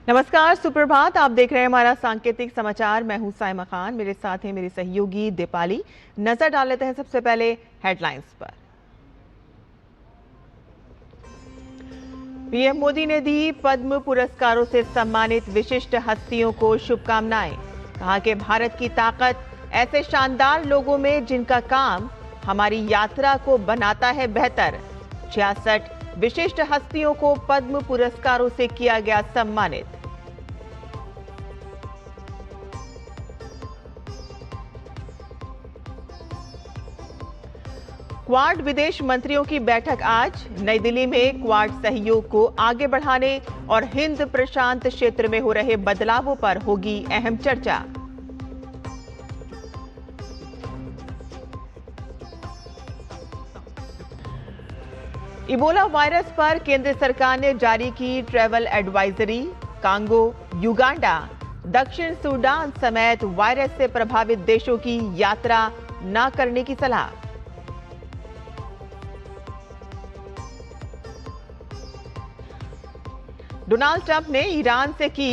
नमस्कार, सुप्रभात। आप देख रहे हैं हमारा सांकेतिक समाचार। मैं हूं साइमा खान, मेरे साथ हैं मेरी सहयोगी दीपाली। नजर डाल लेते हैं सबसे पहले हेडलाइंस पर। पीएम मोदी ने दी पद्म पुरस्कारों से सम्मानित विशिष्ट हस्तियों को शुभकामनाएं। कहा कि भारत की ताकत ऐसे शानदार लोगों में जिनका काम हमारी यात्रा को बनाता है बेहतर। 66 विशिष्ट हस्तियों को पद्म पुरस्कारों से किया गया सम्मानित। क्वाड विदेश मंत्रियों की बैठक आज नई दिल्ली में क्वाड सहयोग को आगे बढ़ाने और हिंद प्रशांत क्षेत्र में हो रहे बदलावों पर होगी अहम चर्चा। इबोला वायरस पर केंद्र सरकार ने जारी की ट्रैवल एडवाइजरी। कांगो, युगांडा, दक्षिण सूडान समेत वायरस से प्रभावित देशों की यात्रा न करने की सलाह। डोनाल्ड ट्रंप ने ईरान से की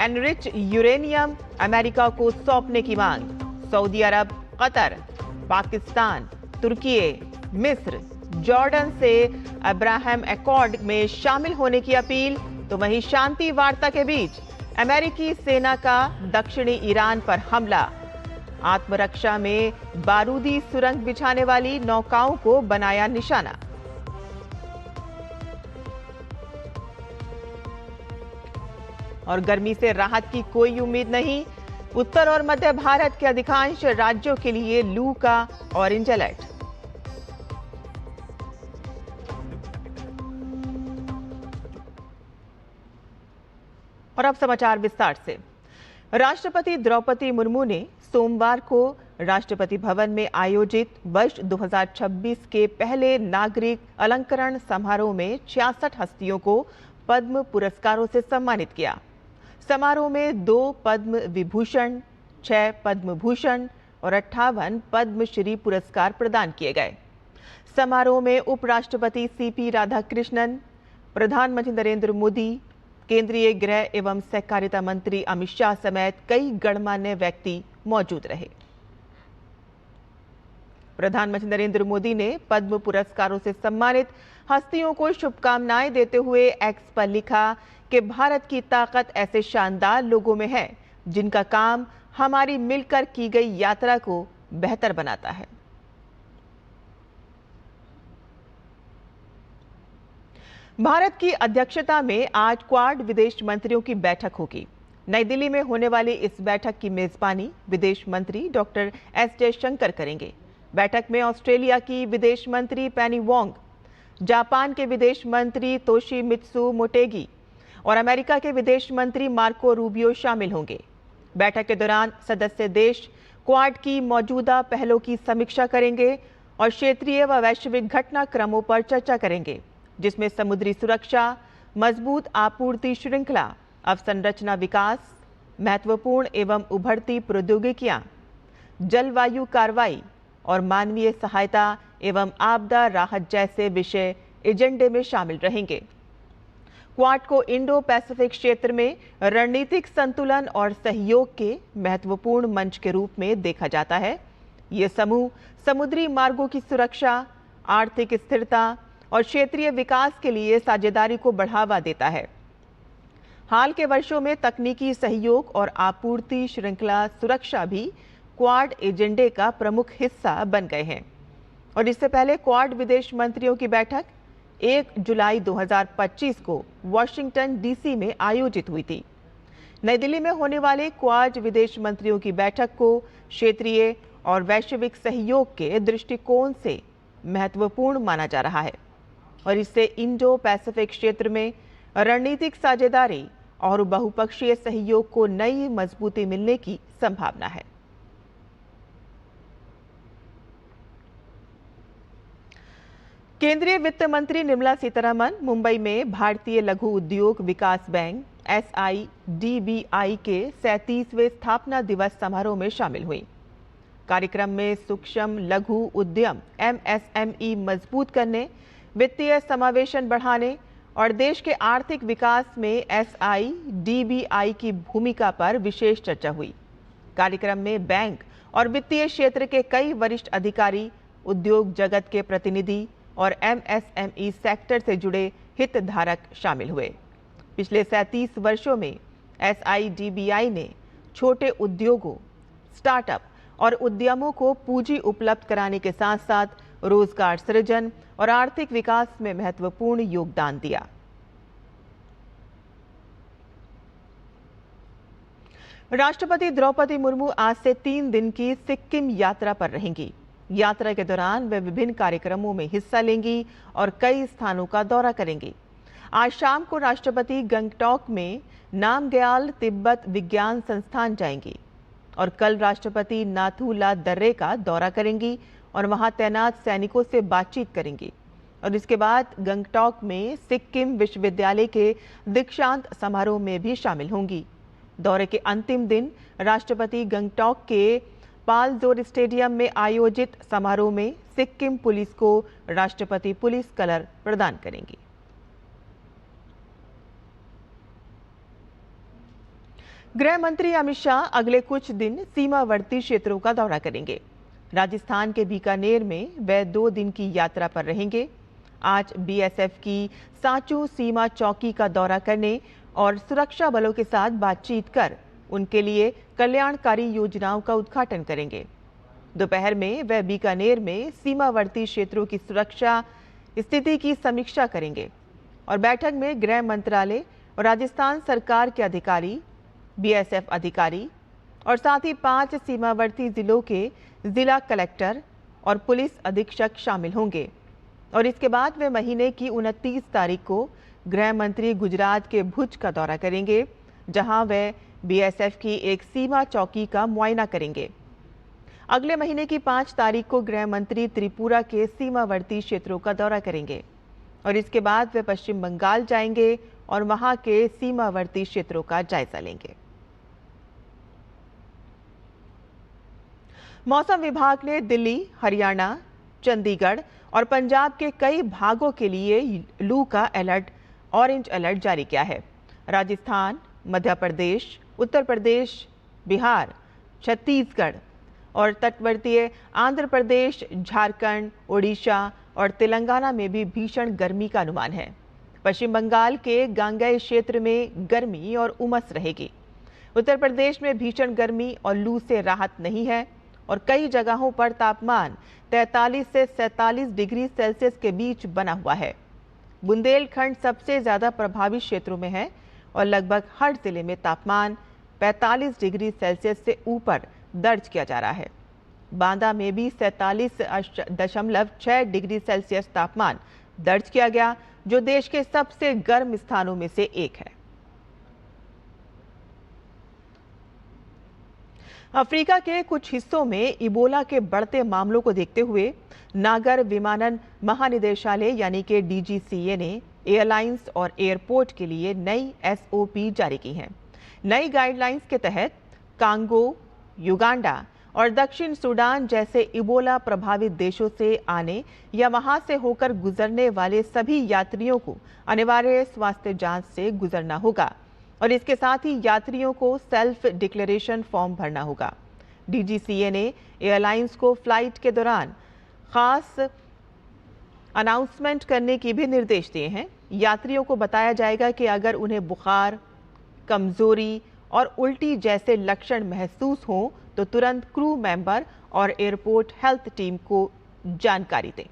एनरिच यूरेनियम अमेरिका को सौंपने की मांग। सऊदी अरब, कतर, पाकिस्तान, तुर्की, मिस्र, जॉर्डन से अब्राहम एकॉर्ड में शामिल होने की अपील। तो वहीं शांति वार्ता के बीच अमेरिकी सेना का दक्षिणी ईरान पर हमला। आत्मरक्षा में बारूदी सुरंग बिछाने वाली नौकाओं को बनाया निशाना। और गर्मी से राहत की कोई उम्मीद नहीं। उत्तर और मध्य भारत के अधिकांश राज्यों के लिए लू का ऑरेंज अलर्ट। और अब समाचार विस्तार से। राष्ट्रपति द्रौपदी मुर्मू ने सोमवार को राष्ट्रपति भवन में आयोजित वर्ष 2026 के पहले नागरिक अलंकरण समारोह में 66 हस्तियों को पद्म पुरस्कारों से सम्मानित किया। समारोह में 2 पद्म विभूषण, 6 पद्म भूषण और 58 पद्मश्री पुरस्कार प्रदान किए गए। समारोह में उपराष्ट्रपति सीपी राधाकृष्णन, प्रधानमंत्री नरेंद्र मोदी, केंद्रीय गृह एवं सहकारिता मंत्री अमित शाह समेत कई गणमान्य व्यक्ति मौजूद रहे। प्रधानमंत्री नरेंद्र मोदी ने पद्म पुरस्कारों से सम्मानित हस्तियों को शुभकामनाएं देते हुए एक्स पर लिखा कि भारत की ताकत ऐसे शानदार लोगों में है जिनका काम हमारी मिलकर की गई यात्रा को बेहतर बनाता है। भारत की अध्यक्षता में आज क्वाड विदेश मंत्रियों की बैठक होगी। नई दिल्ली में होने वाली इस बैठक की मेजबानी विदेश मंत्री डॉक्टर एस जयशंकर करेंगे। बैठक में ऑस्ट्रेलिया की विदेश मंत्री पेनी वोंग, जापान के विदेश मंत्री तोशिमित्सु मोटेगी और अमेरिका के विदेश मंत्री मार्को रूबियो शामिल होंगे। बैठक के दौरान सदस्य देश क्वाड की मौजूदा पहलों की समीक्षा करेंगे और क्षेत्रीय व वैश्विक घटनाक्रमों पर चर्चा करेंगे, जिसमें समुद्री सुरक्षा, मजबूत आपूर्ति श्रृंखला, अवसंरचना विकास, महत्वपूर्ण एवं उभरती प्रौद्योगिकियां, जलवायु कार्रवाई और मानवीय सहायता एवं आपदा राहत जैसे विषय एजेंडे में शामिल रहेंगे। क्वाड को इंडो पैसिफिक क्षेत्र में रणनीतिक संतुलन और सहयोग के महत्वपूर्ण मंच के रूप में देखा जाता है। ये समूह समुद्री मार्गों की सुरक्षा, आर्थिक स्थिरता और क्षेत्रीय विकास के लिए साझेदारी को बढ़ावा देता है। हाल के वर्षों में तकनीकी सहयोग और आपूर्ति श्रृंखला सुरक्षा भी क्वाड एजेंडे का प्रमुख हिस्सा बन गए हैं। और इससे पहले क्वाड विदेश मंत्रियों की बैठक 1 जुलाई 2025 को वाशिंगटन डीसी में आयोजित हुई थी। नई दिल्ली में होने वाले क्वाड विदेश मंत्रियों की बैठक को क्षेत्रीय और वैश्विक सहयोग के दृष्टिकोण से महत्वपूर्ण माना जा रहा है और इससे इंडो पैसिफिक क्षेत्र में रणनीतिक साझेदारी और बहुपक्षीय सहयोग को नई मजबूती मिलने की संभावना है। केंद्रीय वित्त मंत्री निर्मला सीतारमण मुंबई में भारतीय लघु उद्योग विकास बैंक SIDBI के 37वें स्थापना दिवस समारोह में शामिल हुई। कार्यक्रम में सूक्ष्म लघु उद्यम MSME मजबूत करने, वित्तीय समावेशन बढ़ाने और देश के आर्थिक विकास में SIDBI की भूमिका पर विशेष चर्चा हुई। कार्यक्रम में बैंक और वित्तीय क्षेत्र के कई वरिष्ठ अधिकारी, उद्योग जगत के प्रतिनिधि और MSME सेक्टर से जुड़े हितधारक शामिल हुए। पिछले 37 वर्षों में SIDBI ने छोटे उद्योगों, स्टार्टअप और उद्यमों को पूंजी उपलब्ध कराने के साथ साथ रोजगार सृजन और आर्थिक विकास में महत्वपूर्ण योगदान दिया। राष्ट्रपति द्रौपदी मुर्मू आज से 3 दिन की सिक्किम यात्रा पर रहेंगी। यात्रा के दौरान वे विभिन्न कार्यक्रमों में हिस्सा लेंगी और कई स्थानों का दौरा करेंगी। आज शाम को राष्ट्रपति गंगटोक में नामग्याल तिब्बत विज्ञान संस्थान जाएंगी और कल राष्ट्रपति नाथू ला दर्रे का दौरा करेंगी और वहां तैनात सैनिकों से बातचीत करेंगी और इसके बाद गंगटोक में सिक्किम विश्वविद्यालय के दीक्षांत समारोह में भी शामिल होंगी। दौरे के अंतिम दिन राष्ट्रपति गंगटोक के पालजोर स्टेडियम में आयोजित समारोह में सिक्किम पुलिस को राष्ट्रपति पुलिस कलर प्रदान करेंगी। गृह मंत्री अमित शाह अगले कुछ दिन सीमावर्ती क्षेत्रों का दौरा करेंगे। राजस्थान के बीकानेर में वे 2 दिन की यात्रा पर रहेंगे। आज BSF की सांचू सीमा चौकी का दौरा करने और सुरक्षा बलों के साथ बातचीत कर उनके लिए कल्याणकारी योजनाओं का उद्घाटन करेंगे। दोपहर में वे बीकानेर में सीमावर्ती क्षेत्रों की सुरक्षा स्थिति की समीक्षा करेंगे और बैठक में गृह मंत्रालय और राजस्थान सरकार के अधिकारी, BSF अधिकारी और साथ ही 5 सीमावर्ती जिलों के जिला कलेक्टर और पुलिस अधीक्षक शामिल होंगे। और इसके बाद वे महीने की 29 तारीख को गृह मंत्री गुजरात के भुज का दौरा करेंगे, जहां वे BSF की एक सीमा चौकी का मुआयना करेंगे। अगले महीने की 5 तारीख को गृह मंत्री त्रिपुरा के सीमावर्ती क्षेत्रों का दौरा करेंगे और इसके बाद वे पश्चिम बंगाल जाएंगे और वहां के सीमावर्ती क्षेत्रों का जायजा लेंगे। मौसम विभाग ने दिल्ली, हरियाणा, चंडीगढ़ और पंजाब के कई भागों के लिए लू का ऑरेंज अलर्ट जारी किया है। राजस्थान, मध्य प्रदेश, उत्तर प्रदेश, बिहार, छत्तीसगढ़ और तटवर्तीय आंध्र प्रदेश, झारखंड, ओडिशा और तेलंगाना में भी भीषण गर्मी का अनुमान है। पश्चिम बंगाल के गांगेय क्षेत्र में गर्मी और उमस रहेगी। उत्तर प्रदेश में भीषण गर्मी और लू से राहत नहीं है और कई जगहों पर तापमान 43 से 47 डिग्री सेल्सियस के बीच बना हुआ है। बुंदेलखंड सबसे ज्यादा प्रभावित क्षेत्रों में है और लगभग हर जिले में तापमान 45 डिग्री सेल्सियस से ऊपर दर्ज किया जा रहा है। बांदा में भी 47.6 डिग्री सेल्सियस तापमान दर्ज किया गया, जो देश के सबसे गर्म स्थानों में से एक है। अफ्रीका के कुछ हिस्सों में इबोला के बढ़ते मामलों को देखते हुए नागर विमानन महानिदेशालय यानी कि DGCA ने एयरलाइंस और एयरपोर्ट के लिए नई SOP जारी की है। नई गाइडलाइंस के तहत कांगो, युगांडा और दक्षिण सूडान जैसे इबोला प्रभावित देशों से आने या वहां से होकर गुजरने वाले सभी यात्रियों को अनिवार्य स्वास्थ्य जांच से गुजरना होगा और इसके साथ ही यात्रियों को सेल्फ डिक्लेरेशन फॉर्म भरना होगा। DGCA ने एयरलाइंस को फ्लाइट के दौरान खास अनाउंसमेंट करने की भी निर्देश दिए हैं। यात्रियों को बताया जाएगा कि अगर उन्हें बुखार, कमजोरी और उल्टी जैसे लक्षण महसूस हों तो तुरंत क्रू मेंबर और एयरपोर्ट हेल्थ टीम को जानकारी दें।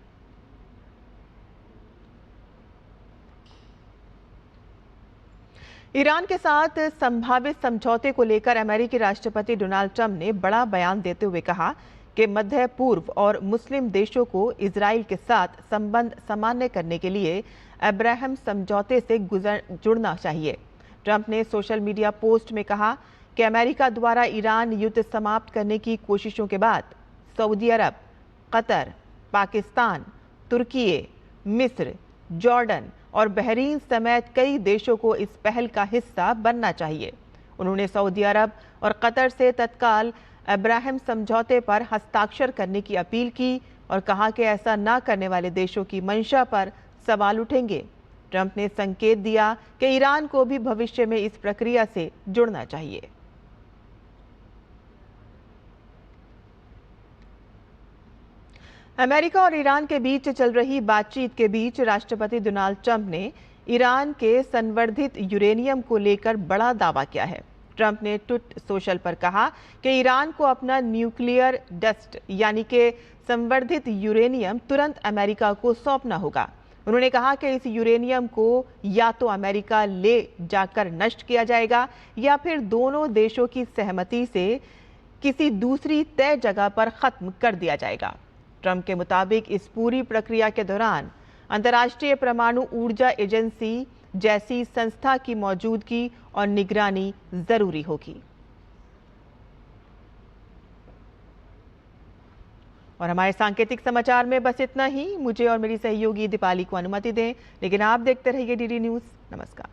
ईरान के साथ संभावित समझौते को लेकर अमेरिकी राष्ट्रपति डोनाल्ड ट्रंप ने बड़ा बयान देते हुए कहा कि मध्य पूर्व और मुस्लिम देशों को इजराइल के साथ संबंध सामान्य करने के लिए अब्राहम समझौते से जुड़ना चाहिए। ट्रंप ने सोशल मीडिया पोस्ट में कहा कि अमेरिका द्वारा ईरान युद्ध समाप्त करने की कोशिशों के बाद सऊदी अरब, कतर, पाकिस्तान, तुर्की, मिस्र, जॉर्डन और बहरीन समेत कई देशों को इस पहल का हिस्सा बनना चाहिए। उन्होंने सऊदी अरब और कतर से तत्काल अब्राहम समझौते पर हस्ताक्षर करने की अपील की और कहा कि ऐसा न करने वाले देशों की मंशा पर सवाल उठेंगे। ट्रंप ने संकेत दिया कि ईरान को भी भविष्य में इस प्रक्रिया से जुड़ना चाहिए। अमेरिका और ईरान के बीच चल रही बातचीत के बीच राष्ट्रपति डोनाल्ड ट्रंप ने ईरान के संवर्धित यूरेनियम को लेकर बड़ा दावा किया है। ट्रंप ने ट्रुथ सोशल पर कहा कि ईरान को अपना न्यूक्लियर डस्ट यानी कि संवर्धित यूरेनियम तुरंत अमेरिका को सौंपना होगा। उन्होंने कहा कि इस यूरेनियम को या तो अमेरिका ले जाकर नष्ट किया जाएगा या फिर दोनों देशों की सहमति से किसी दूसरी तय जगह पर खत्म कर दिया जाएगा। ट्रंप के मुताबिक इस पूरी प्रक्रिया के दौरान अंतर्राष्ट्रीय परमाणु ऊर्जा एजेंसी जैसी संस्था की मौजूदगी और निगरानी जरूरी होगी। और हमारे सांकेतिक समाचार में बस इतना ही। मुझे और मेरी सहयोगी दीपाली को अनुमति दें, लेकिन आप देखते रहिए डीडी न्यूज़। नमस्कार।